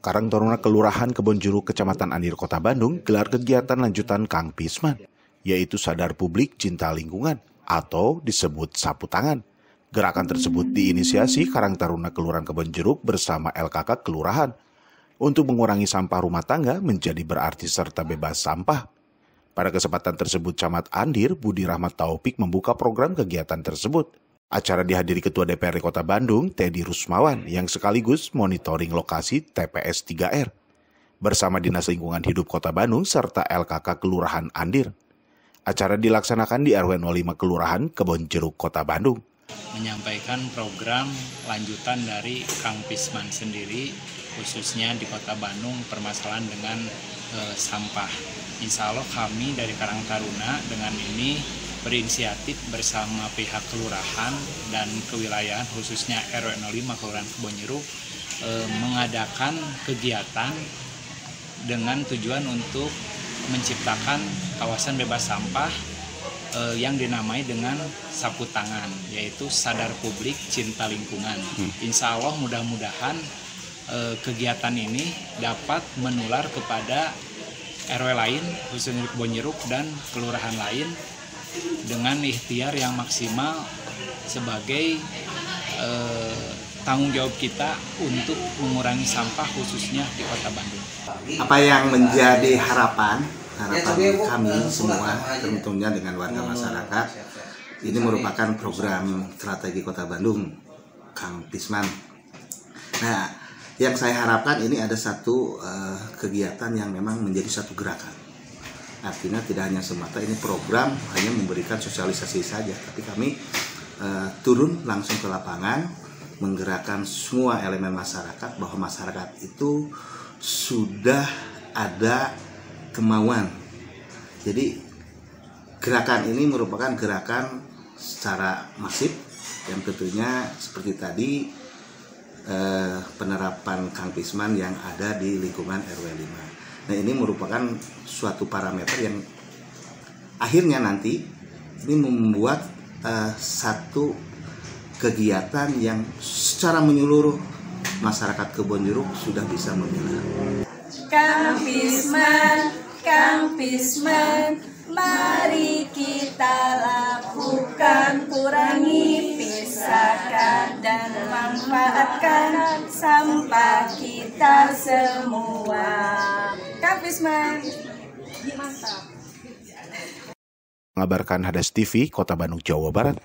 Karang Taruna Kelurahan Kebonjeruk, Kecamatan Andir, Kota Bandung, gelar kegiatan lanjutan Kang Pisman, yaitu Sadar Publik Cinta Lingkungan atau disebut Sapu Tangan. Gerakan tersebut diinisiasi Karang Taruna Kelurahan Kebonjeruk bersama LKK Kelurahan untuk mengurangi sampah rumah tangga menjadi berarti serta bebas sampah. Pada kesempatan tersebut, Camat Andir Budi Rahmat Taufik membuka program kegiatan tersebut. Acara dihadiri Ketua DPRD Kota Bandung, Teddy Rusmawan, yang sekaligus monitoring lokasi TPS 3R, bersama Dinas Lingkungan Hidup Kota Bandung serta LKK Kelurahan Andir. Acara dilaksanakan di RW 05 Kelurahan Kebonjeruk, Kota Bandung. Menyampaikan program lanjutan dari Kang Pisman sendiri, khususnya di Kota Bandung, permasalahan dengan sampah. Insya Allah kami dari Karang Taruna dengan ini berinisiatif bersama pihak kelurahan dan kewilayahan, khususnya RW 05 Kelurahan Kebonjeruk, mengadakan kegiatan dengan tujuan untuk menciptakan kawasan bebas sampah yang dinamai dengan Sapu Tangan, yaitu Sadar Publik Cinta Lingkungan. Insya Allah mudah-mudahan kegiatan ini dapat menular kepada RW lain, khususnya Kebonjeruk dan kelurahan lain, dengan ikhtiar yang maksimal sebagai tanggung jawab kita untuk mengurangi sampah khususnya di Kota Bandung. Apa yang menjadi harapan kami semua, tentunya dengan warga masyarakat, ini merupakan program strategi Kota Bandung, Kang Pisman. Nah, yang saya harapkan ini ada satu kegiatan yang memang menjadi satu gerakan. Artinya tidak hanya semata ini program hanya memberikan sosialisasi saja, tapi kami turun langsung ke lapangan, menggerakkan semua elemen masyarakat, bahwa masyarakat itu sudah ada kemauan. Jadi gerakan ini merupakan gerakan secara masif yang tentunya seperti tadi penerapan Kang Pisman yang ada di lingkungan RW 5. Nah, ini merupakan suatu parameter yang akhirnya nanti ini membuat satu kegiatan yang secara menyeluruh masyarakat Kebonjeruk sudah bisa memilah. Kang Pisman, mari kita lakukan, kurangi, pisahkan, dan manfaatkan sampah kita semua. Kang Pisman, mantap. Mengabarkan Hadas TV, Kota Bandung, Jawa Barat.